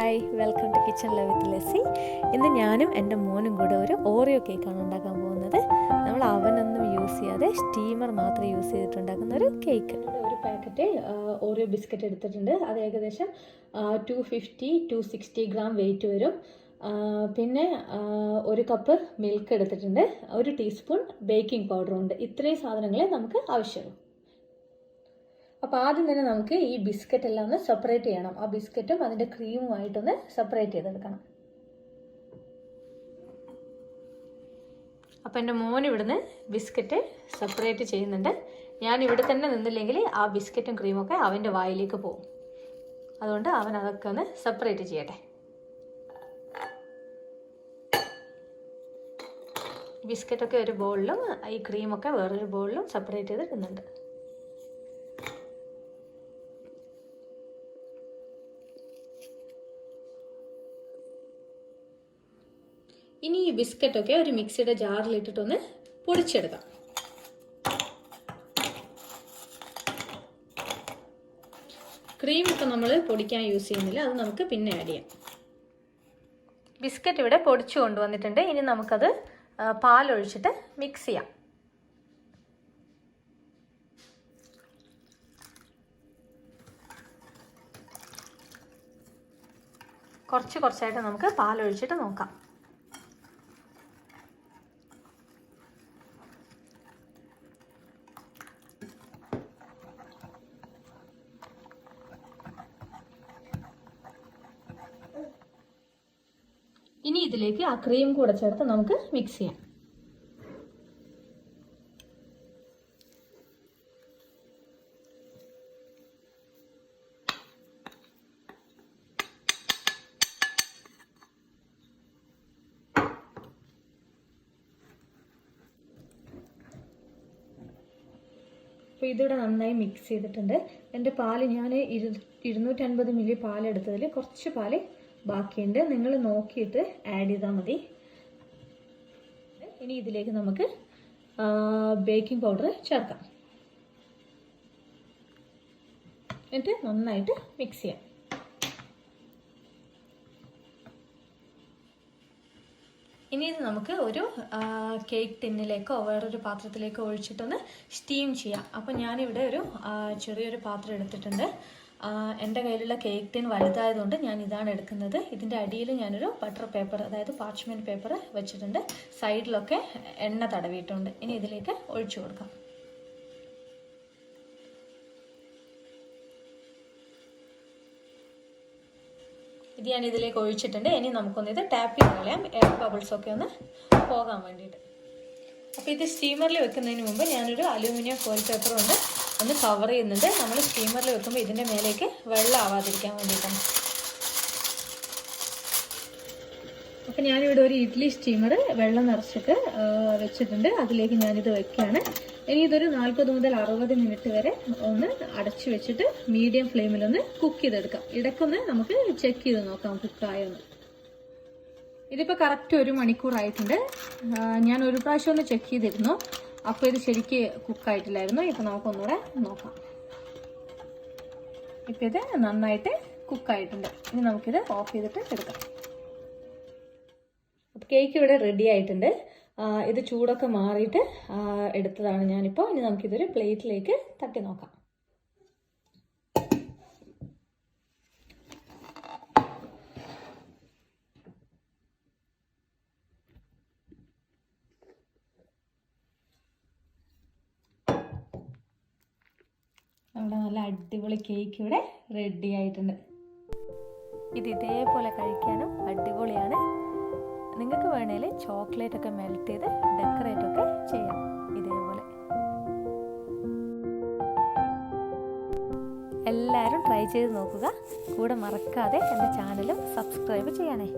Hi, welcome to kitchen love with Lacy. ഇന്ന് ഞാനും എൻ്റെ മോനും കൂടെ ഒരു ഓറിയോ കേക്കാണ് ഉണ്ടാക്കാൻ പോകുന്നത്. നമ്മൾ അവനൊന്നും യൂസ് ചെയ്യാതെ സ്റ്റീമർ മാത്രം യൂസ് ചെയ്തിട്ടുണ്ടാക്കുന്ന ഒരു കേക്ക്. ഒരു പാക്കറ്റ് ഓറിയോ ബിസ്ക്കറ്റ് എടുത്തിട്ടുണ്ട്. അത് ഏകദേശം 250-260 ഗ്രാം വെയിറ്റ് വരും. പിന്നെ ഒരു കപ്പ് മിൽക്ക് എടുത്തിട്ടുണ്ട്. 1 ടീസ്പൂൺ ബേക്കിംഗ് പൗഡറും ഉണ്ട്. ഇത്രയും സാധനങ്ങളെ നമുക്ക് ആവശ്യമുള്ളൂ. അപ്പോൾ ആദ്യം തന്നെ നമുക്ക് ഈ ബിസ്ക്കറ്റ് എല്ലാം ഒന്ന് സെപ്പറേറ്റ് ചെയ്യണം. ആ ബിസ്ക്കറ്റും അതിൻ്റെ ക്രീമുമായിട്ടൊന്ന് സെപ്പറേറ്റ് ചെയ്തെടുക്കണം. അപ്പോൾ എൻ്റെ മോൻ ഇവിടുന്ന് ബിസ്ക്കറ്റ് സെപ്പറേറ്റ് ചെയ്യുന്നുണ്ട്. ഞാൻ ഇവിടെ തന്നെ നിന്നില്ലെങ്കിൽ ആ ബിസ്ക്കറ്റും ക്രീമൊക്കെ അവൻ്റെ വായിലേക്ക് പോകും. അതുകൊണ്ട് അവൻ അതൊക്കെ ഒന്ന് സെപ്പറേറ്റ് ചെയ്യട്ടെ. ബിസ്ക്കറ്റൊക്കെ ഒരു ബൗളിലും ഈ ക്രീമൊക്കെ വേറൊരു ബൗളിലും സെപ്പറേറ്റ് ചെയ്തിടുന്നുണ്ട്. ഇനി ഈ ബിസ്ക്കറ്റൊക്കെ ഒരു മിക്സിയുടെ ജാറിലിട്ടിട്ടൊന്ന് പൊടിച്ചെടുക്കാം. ക്രീം ഇപ്പം നമ്മൾ പൊടിക്കാൻ യൂസ് ചെയ്യുന്നില്ല, അത് നമുക്ക് പിന്നെ ആഡ് ചെയ്യാം. ബിസ്ക്കറ്റ് ഇവിടെ പൊടിച്ചു കൊണ്ടുവന്നിട്ടുണ്ട്. ഇനി നമുക്കത് പാലൊഴിച്ചിട്ട് മിക്സ് ചെയ്യാം. കുറച്ചായിട്ട് നമുക്ക് പാലൊഴിച്ചിട്ട് നോക്കാം. ഇനി ഇതിലേക്ക് ആ ക്രീം കൂടെ ചേർത്ത് നമുക്ക് മിക്സ് ചെയ്യാം. അപ്പോൾ ഇതിവിടെ നന്നായി മിക്സ് ചെയ്തിട്ടുണ്ട്. എൻ്റെ പാല് ഞാൻ 250 മില്ലി പാലെടുത്തതിൽ കുറച്ച് പാല് ബാക്കിയുണ്ട്. നിങ്ങൾ നോക്കിയിട്ട് ആഡ് ചെയ്താൽ മതി. ഇനി ഇതിലേക്ക് നമുക്ക് ബേക്കിംഗ് പൗഡർ ചേർക്കാം. എന്നിട്ട് നന്നായിട്ട് മിക്സ് ചെയ്യാം. ഇനി ഇത് നമുക്ക് ഒരു കേക്ക് ടിന്നിലേക്കോ വേറൊരു പാത്രത്തിലേക്കോ ഒഴിച്ചിട്ടൊന്ന് സ്റ്റീം ചെയ്യാം. അപ്പോൾ ഞാനിവിടെ ഒരു ചെറിയൊരു പാത്രം എടുത്തിട്ടുണ്ട്. എൻ്റെ കയ്യിലുള്ള കേക്ക് ടിൻ വലുതായതുകൊണ്ട് ഞാൻ ഇതാണ് എടുക്കുന്നത്. ഇതിൻ്റെ അടിയിൽ ഞാനൊരു ബട്ടർ പേപ്പർ, അതായത് പാർച്ച്മെൻറ്റ് പേപ്പർ വെച്ചിട്ടുണ്ട്. സൈഡിലൊക്കെ എണ്ണ തടവിയിട്ടുണ്ട്. ഇനി ഇതിലേക്ക് ഒഴിച്ചു കൊടുക്കാം. ഇത് ഞാൻ ഇതിലേക്ക് ഒഴിച്ചിട്ടുണ്ട്. ഇനി നമുക്കൊന്ന് ഇത് ടാപ്പ് ചെയ്ത് കളയാം, എയർ ബബിൾസൊക്കെ ഒന്ന് പോകാൻ വേണ്ടിയിട്ട്. അപ്പോൾ ഇത് സ്റ്റീമറിൽ വെക്കുന്നതിന് മുമ്പ് ഞാനൊരു അലൂമിനിയം ഫോയിൽ പേപ്പർ കൊണ്ട് ഒന്ന് കവർ ചെയ്യുന്നുണ്ട്. നമ്മൾ സ്റ്റീമറിൽ വെക്കുമ്പോൾ ഇതിൻ്റെ മേലേക്ക് വെള്ളം ആവാതിരിക്കാൻ വേണ്ടിയിട്ടാണ്. അപ്പം ഞാനിവിടെ ഒരു ഇഡ്ഡലി സ്റ്റീമർ വെള്ളം നിറച്ചിട്ട് വെച്ചിട്ടുണ്ട്. അതിലേക്ക് ഞാനിത് വയ്ക്കുകയാണ്. ഇനി ഇതൊരു 40 മുതൽ 60 മിനിറ്റ് വരെ ഒന്ന് അടച്ചു വെച്ചിട്ട് മീഡിയം ഫ്ലെയിമിലൊന്ന് കുക്ക് ചെയ്തെടുക്കാം. ഇടയ്ക്കൊന്ന് നമുക്ക് ചെക്ക് ചെയ്ത് നോക്കാം കുക്കായൊന്ന്. ഇതിപ്പോൾ കറക്റ്റ് 1 മണിക്കൂറായിട്ടുണ്ട്. ഞാൻ ഒരു പ്രാവശ്യം ഒന്ന് ചെക്ക് ചെയ്തിരുന്നു. അപ്പോൾ ഇത് ശരിക്ക് കുക്കായിട്ടില്ലായിരുന്നു. ഇപ്പം നമുക്കൊന്നുകൂടെ നോക്കാം. ഇപ്പം ഇത് നന്നായിട്ട് കുക്കായിട്ടുണ്ട്. ഇനി നമുക്കിത് ഓഫ് ചെയ്തിട്ട് എടുക്കാം. അപ്പോൾ കേക്ക് ഇവിടെ റെഡി ആയിട്ടുണ്ട്. ഇത് ചൂടൊക്കെ മാറിയിട്ട് എടുത്തതാണ് ഞാനിപ്പോൾ. ഇനി നമുക്കിതൊരു പ്ലേറ്റിലേക്ക് തട്ടി നോക്കാം. നമ്മുടെ നല്ല അടിപൊളി കേക്ക് ഇവിടെ റെഡി ആയിട്ടുണ്ട്. ഇത് ഇതേപോലെ കഴിക്കാനും അടിപൊളിയാണ്. നിങ്ങൾക്ക് വേണേൽ ചോക്ലേറ്റ് ഒക്കെ മെൽറ്റ് ചെയ്ത് ഡെക്കറേറ്റ് ഒക്കെ ചെയ്യാം ഇതേപോലെ. എല്ലാവരും ട്രൈ ചെയ്ത് നോക്കുക. കൂടെ മറക്കാതെ എൻ്റെ ചാനലും സബ്സ്ക്രൈബ് ചെയ്യണേ.